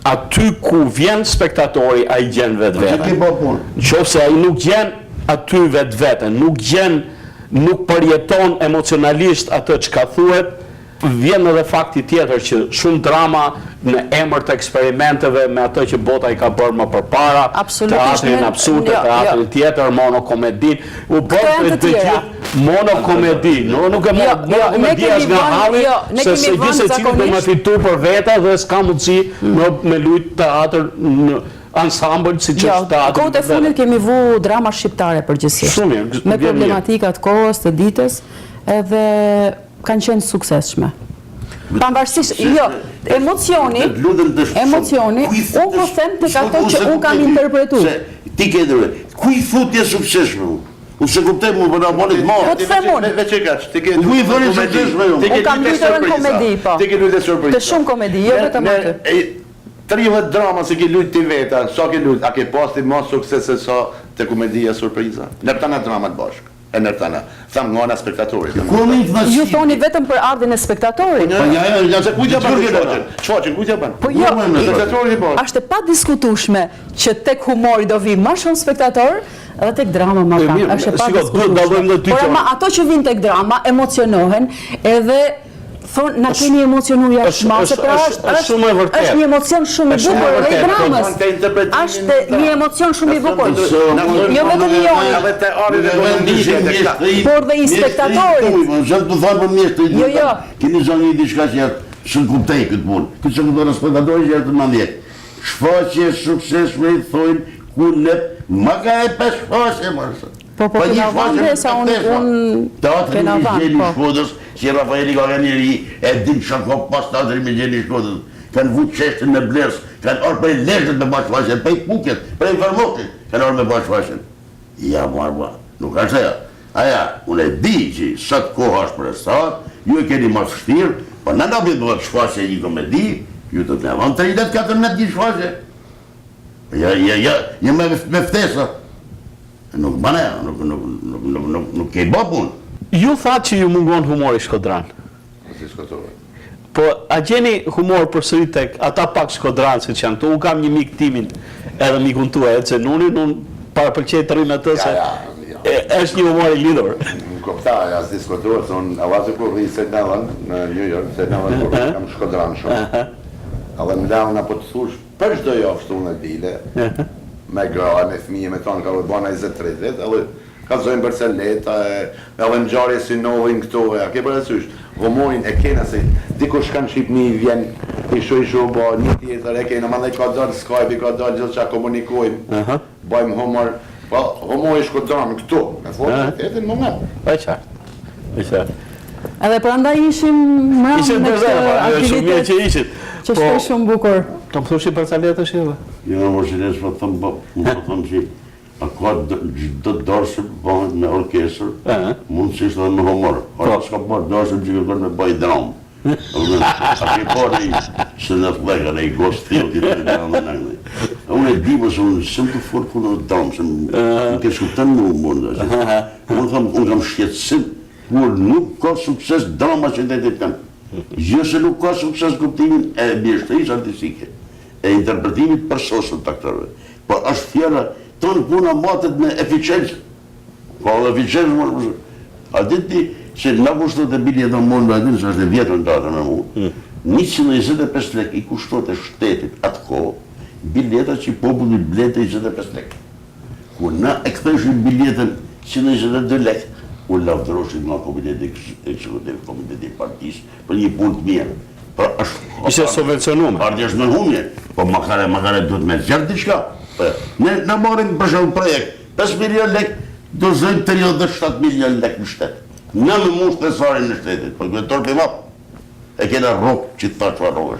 aty ku vjen spektatori, ai gjen vetveten. Nëse ai nuk gjen aty vetveten, nuk përjeton emocionalisht atë çka thuhet, vjen edhe fakti tjetër që shumë drama në emër të eksperimenteve me atë që bota i ka bërë më përpara, teatrin absurde, teatrin tjetër, monokomedin, u bërë të gjithë monokomedi. Nuk e monokomedia është nga halli, se se cili do më fitu për veta dhe s'ka mundësi me lujt teatr në ensemble si që është teatr. Kohët e fundit kemi vu drama shqiptare përgjithsisht, me problematikat kohës të ditës, edhe kanë qenë suksesshme. Pavarësisht, emocioni, unë po them tek ato që unë kam interpretuar. Ti ke dhënë, ku i futje suksesshme? Unë se kuptoj më po na monit më. Po të them unë. Veç e kaç, ti ke suksesshme. Unë kam luajtur në komedi, po. Ti ke luajtur surprizë. Të shumë komedi, jo vetëm atë. 30 drama se ke luajt ti veta, sa ke luajt, a ke pasti më sukses se sa te komedia surpriza? Nërtana dramat bashkë. E nërtana, thamë nga ana spektatorit. Ju thoni vetëm për ardhin e spektatorit. Kujtja banë shfaqen, kujtja banë. Po jo, është pa diskutueshme që tek humori do vi më shumë spektator, edhe tek drama më pak. Është pa diskutueshme. Por ama ato që vinë tek drama emocionohen edhe thonë, na keni emocionu jashtë mase, pra është një emocion shumë i bukur edhe i dramës. Është një emocion shumë i bukur. Jo vetëm i jonë, por dhe i spektatorit. Zëmë të thonë për mjeshtë, Jo. keni zonë një diçka që së kuptej këtë punë. Këtë që kuptoj në spektatorit që të mandjet. Shfaqje suksesshme i thojnë ku në ma ka e 5 shfaqje mërësë. Po kena vande sa unë kena vande, po. Si Rafaeli ka ka njëri e din që ka pas teatri me gjeni Shkodës, kanë vu qeshtën në blers, kanë orë prej leshtet me bashkëfaqen, prej puket, prej farmotit, kanë orë me bashkëfaqen. Ja, marba, nuk është aja. Aja, unë e di që sot koha është për estat, ju e keni mas fështirë, po në nëbit bëhet shfaqe një komedi, ju të të nevon 34 një shfaqe. Ja, me ftesa. Nuk bane, nuk ke bo punë. Ju thatë që ju mungon humori shkodran. Po, a gjeni humor përsëri tek ata pak shkodran si që janë këtu? Unë kam një mik timin edhe mikun tua, që unë para përqej të rrimë atë se është një humor i lidhur. Në kopta, as diskutuar, thonë, a vazë kur rri se në në New York, se në kur kam shkodran shumë. A dhe më davë po të thush, për çdo javë shtu në dile, me gra, me fëmije, me tonë, ka dhe bana 20-30, edhe ka zojnë Barceleta, edhe në gjarje si novin këto, a ke përësysh, humorin e kena se dikush kanë Shqipni, vjen, isho, ba, një tjetër, e kena, mandaj ka dalë Skype, ka dalë gjithë që komunikojmë, bajmë humor, po, humor i shkodramë këto, me forë që tjetër në moment. E qartë. Edhe për andaj ishim mërëm në këtë aktivitet që shkoj shumë bukur. Të më thushi Barceleta shqeve? Jo, në mërshines më thëmë që a ka gjithë dërshëm bëhet me orkesër, mundësisht edhe me humor. Ora s'ka bëhet dërshëm që kërën me bëj dramë. A ke pari se në fleka në i gostil të të në në. Unë e di mësë unë sëmë të furë punë në dramë, se më ke shkuptan më mundë. Unë kam shqetësim, kur nuk ka sukses drama që të të kanë. Jo se nuk ka sukses kuptimin e mjeshtërisë artistike, e interpretimit për sosën të aktorëve. Po është fjera, tonë puna matet me eficiencë. Ka dhe eficiencë më shumë. A diti që nga kushtot e biljet në mund me adinë, që është e vjetër në datën e mund, 125 lek i kushtot e shtetit atë kohë, biljeta që i populli blete 25 lek. Ku na e këthëshim biljetën 122 lek, u lavdëroshin nga komiteti ekzekutiv, komiteti partisë, për një punë të mirë. Ishe subvencionume. Partija është me humje, po makare duhet me zjarë diçka. Ne morim për shumë projekt, 5 milion lek, do zëjmë 37 milion lek në shtetë. Në me mund shpesarin në shtetit, për këtë torë për mapë, e kena rokë që të thashë rokë.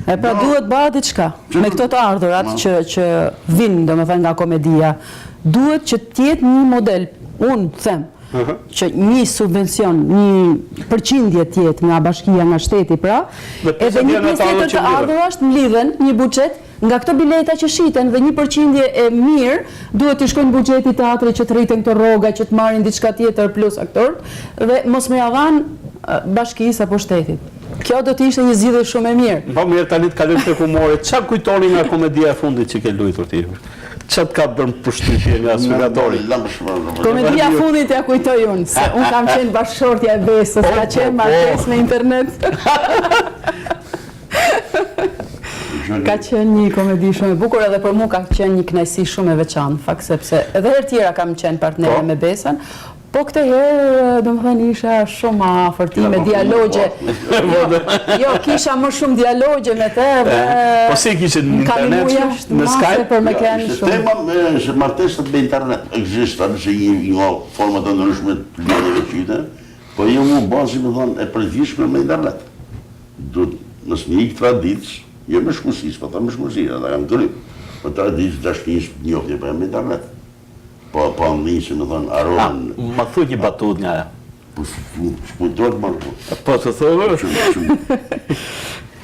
E pra duhet bëha diçka, me këto të ardhurat që vinë, do me thënë nga komedia, duhet që tjetë një model, unë them, që një subvencion, një përqindje tjetë nga bashkia, nga shteti pra, edhe një pjesë tjetër të ardhurash të mlidhen një buxhet nga këto bileta që shiten dhe një përqindje e mirë duhet të shkojnë buxheti teatri që të rriten këto rroga, që të marrin diçka tjetër plus aktorët dhe mos me javan bashkisë apo shtetit. Kjo do të ishte një zgjidhje shumë e mirë. Po mirë, tani të kalojmë tek humori. Çfarë kujtoni nga komedia e fundit që ke luajtur ti? Çfarë ka bërë përshtypje nga sfrugatori? Komedia e fundit ja kujtoj unë, se unë kam qenë bashkëshortja e Besës, ka qenë martesë në internet. Ka qenë një komedi shumë e bukur edhe për mua ka qenë një kënaqësi shumë e veçantë, fakt sepse edhe herë tjera kam qenë partnere me Besën, po këtë herë, domethënë isha shumë afër ti me dialogje. Jo, kisha më shumë dialogje me të. Po si kishe në internet, në Skype për me kenë shumë. Tema se martesat me internet ekziston se një forma të ndryshme të lidhjeve qyte, po jo më bazi më thonë e përgjithshme me internet. Nësë një traditës, jo me shkusis, po ta me shkusis, ata kam kry, po traditës dashnis njoftje për me internet. Po ndi që më thonë aromen... Ma thuj një batut nga ja. Po shkujtojt marrë po. Po të thove?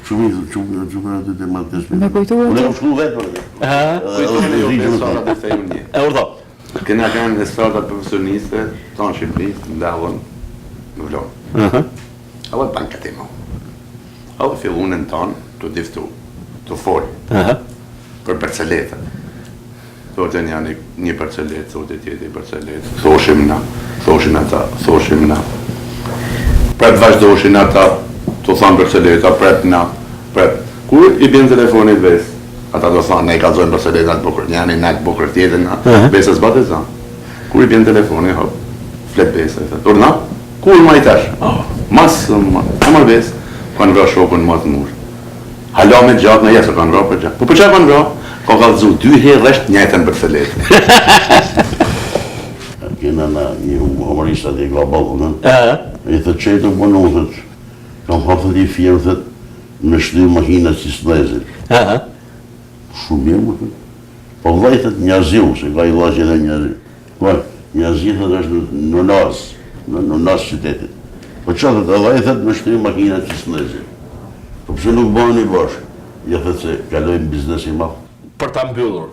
Shumë aty të martesme. Me kujtuar? Unë e më shku vetë për e. Kujtuar jo profesorat e thejmë një. E urdo. Këna kanë dhe strata profesioniste, tonë Shqipëris, ndavën në vlonë. Ava të banë këtë mo. Ava fillunën tonë të diftu, të folë, për parceletën. Thotë janë një parcelet, thotë tjetër një parcelet, thoshim na. Pret vazhdoshin ata, të thanë parceleta, pret na. Kur i bjen telefonit ves, ata do thanë, ne i kalzojnë parceletat bukur, njani në të bukur tjetër na, besës bate zanë. Kur i bjen telefonit, hop, flet besë, thotë, urna, kur ma i tash? Masë, amar besë, kanë vra shokën ma të murë. Hala me gjatë, në jesë kanë vra për gjatë. Po për që kanë vra? Ka kalzu 2 herë resht njëjtën për feletë. Kena një humorista dhe i ka balonën, e thë qëjtë të përnu, thët, kam hafët i firë, thët, me shty makinat që s'lezit. Shumë mirë, më thët. Po vajtët njaziu, se ka i laqe dhe njaziu. Njaziu, thët, është në nasë qytetit. Po që thët, e vajtët me shty makinat që s'lezit. Po përse nuk bëhen i bashkë. Ja thët se kalojnë biznes i mafë. Për ta mbyllur,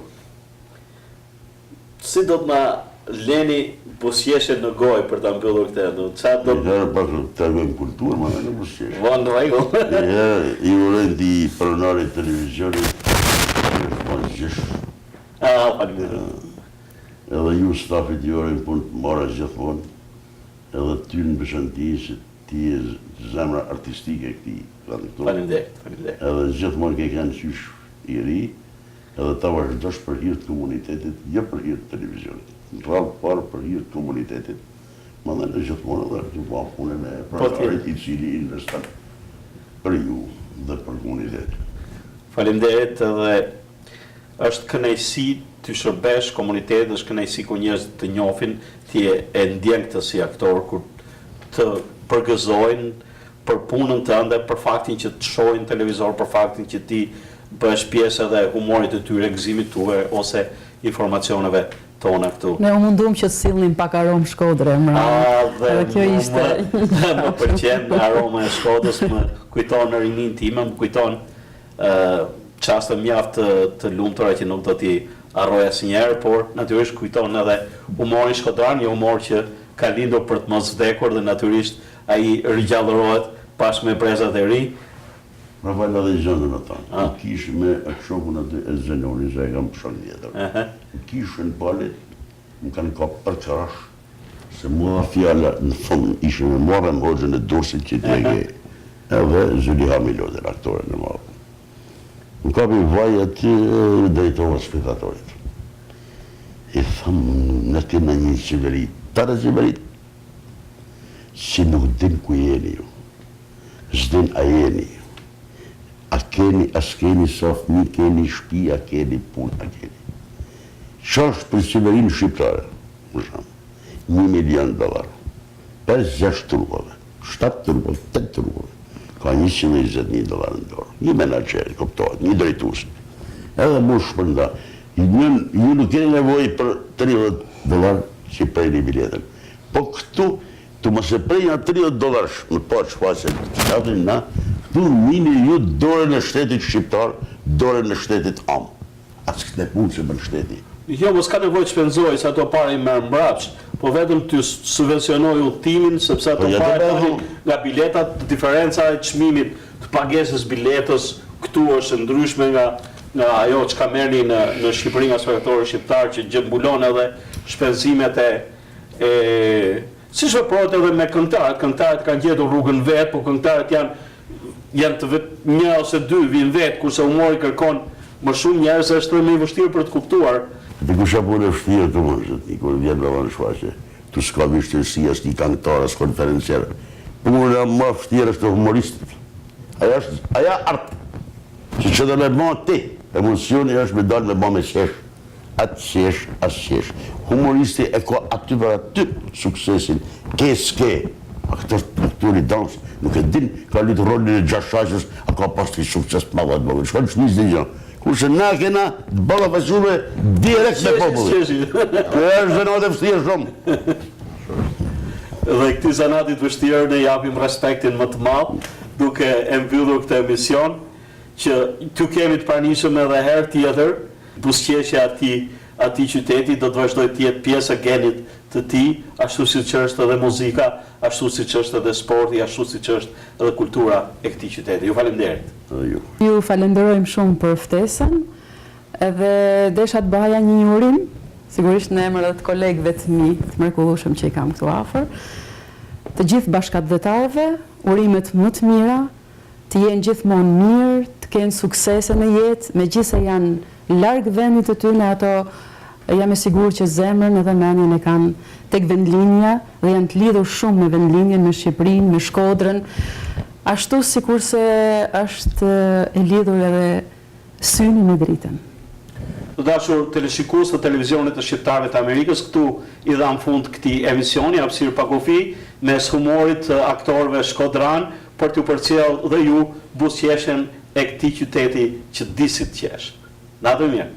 si do të na leni busjeshe në gojë për ta mbyllur këtë? Çfarë do të pak të tregojmë kulturë, ma në busjeshe. Vën në rregull. I urojmë di pronarit televizionit, faleminderit. Edhe ju stafit ju urojmë punë të mara gjithmonë, edhe ty në beshënti që ti e zemra artistike këti. Faleminderit. Edhe gjithmonë ke kanë qysh i ri, edhe ta vazhdosh për hir të komunitetit, jo për hir të televizionit. Në rrallë parë për hir të komunitetit, më dhe në gjithmonë edhe të bëjmë punën e pronarit i cili investon për ju dhe për komunitetit. Faleminderit edhe është kënaqësi të shërbesh komunitetit, është kënaqësi ku njerëz të njohin, ti e ndjen këtë si aktor kur të përgëzojnë për punën tënde, për faktin që të shohin televizor, për faktin që ti bësh pjesë edhe humorit të tyre, gëzimit tuaj ose informacioneve tona këtu. Ne u mundum që të sillnim pak aromë Shkodre, edhe kjo ishte. Më pëlqen aroma e Shkodrës, më kujton në rinin time, më kujton çaste mjaft të lumtura që nuk do t'i harroj asnjëherë, por natyrisht kujton edhe humorin shkodran, një humor që ka lindur për të mos vdekur dhe natyrisht ai rigjallërohet pas me brezat e ri. Pra vala dhe gjëndën e tanë. Në kishë me shokun aty e Zenoni, që e kam shok vjetër. Në kishë në palit, më kanë ka për qarash, se mua fjalla në fund ishë me marrë më hoxën e Dursit që të ege, edhe Zuliha Milodin, aktorën në marrë. Më kapi vaj aty drejtova spetatorit. I thëmë, në kena një qeverit, tërë qeverit, që nuk din ku jeni ju, s'din a jeni ju. A s'keni sa fëmi, keni shpi, a keni pun, a keni. Qa është për qeverinë shqiptare, më shumë, $1 milion, 5-6 trupave, 7 trupave, 8 trupave, ka $120.000 në dorë, një menager, koptohet, një drejtusit. Edhe mu shpërnda, ju nuk keni nevoj për $30 që prejni biletën. Po këtu, të mëse prejna $30 në pa që faqen të qatrin na, tu mini ju dore në shtetit shqiptar, dore në shtetit am. Asë këtë punë që bën shteti. Jo, mos ka nevojë të shpenzoj, se ato pare i merë mbrapsh. po vetëm të subvencionoj udhëtimin, sepse ato para nga biletat, diferenca e çmimit të pagesës biletës këtu është ndryshme nga ajo që ka merrni në Shqipëri nga spektatorët shqiptar që gjembulon edhe shpenzimet si shveprohet edhe me këngëtarët. Këngëtarët kanë gjetur rrugën vetë, po këngëtarët janë të vetë një ose dy vinë vetë, kurse humori kërkon më shumë njerëz, është më i vështirë për të kuptuar. Dhe kusha punë e vështirë të mund, kur vjen me vanë shfaqe, tu s'ka vështirësi as një këngëtar as konferencier. Puna më e vështirë është humoristit. Aja art. Që do me bën ti, emocioni është me dalë me bën me qesh. Atë qesh, as qesh. Humoristi e ka aty për aty suksesin. S'ke. Akturi dans, nuk e din, ka lutë rolin e gjashashës, a ka pas të sukses të madhat bëgën. Shka në shmis dhe gjënë. Kurse na kena të bëlla fasume direkt me popullit. Kërë është zanat e vështirë shumë. Dhe këti zanatit vështirë ne japim respektin më të madh, duke e mbyllur këtë emision, që tu kemi të pranisëm edhe herë tjetër, buzëqeshja ati qyteti do të vazhdoj të jetë pjesë e genit të tij, ashtu siç është edhe muzika, ashtu siç është edhe sporti, ashtu siç është edhe kultura e këtij qyteti. Ju faleminderit. Ju falenderojmë shumë për ftesën, edhe desha të baja një urim, sigurisht në emër edhe të kolegëve të mi, të mrekullueshëm që i kam këtu afër, të gjithë bashkëdhetarëve, urimet më të mira, të jenë gjithmonë mirë, të kenë suksese në jetë, megjithëse janë larg vendit të tyre, ato jam e sigurt që zemrën edhe mendjen e kanë tek vendlinja dhe janë të lidhur shumë me vendlinjen, me Shqipërinë, me Shkodrën, ashtu sikurse është e lidhur edhe syni me dritën. Të dashur teleshikues të televizionit të shqiptarëve të Amerikës, këtu i dham fund këtij emisioni Hapësirë pa kufi mes humorit të aktorëve shkodran për t'ju përcjellë dhe ju buzëqeshjen e këtij qyteti që di si të qesh. Natë mirë.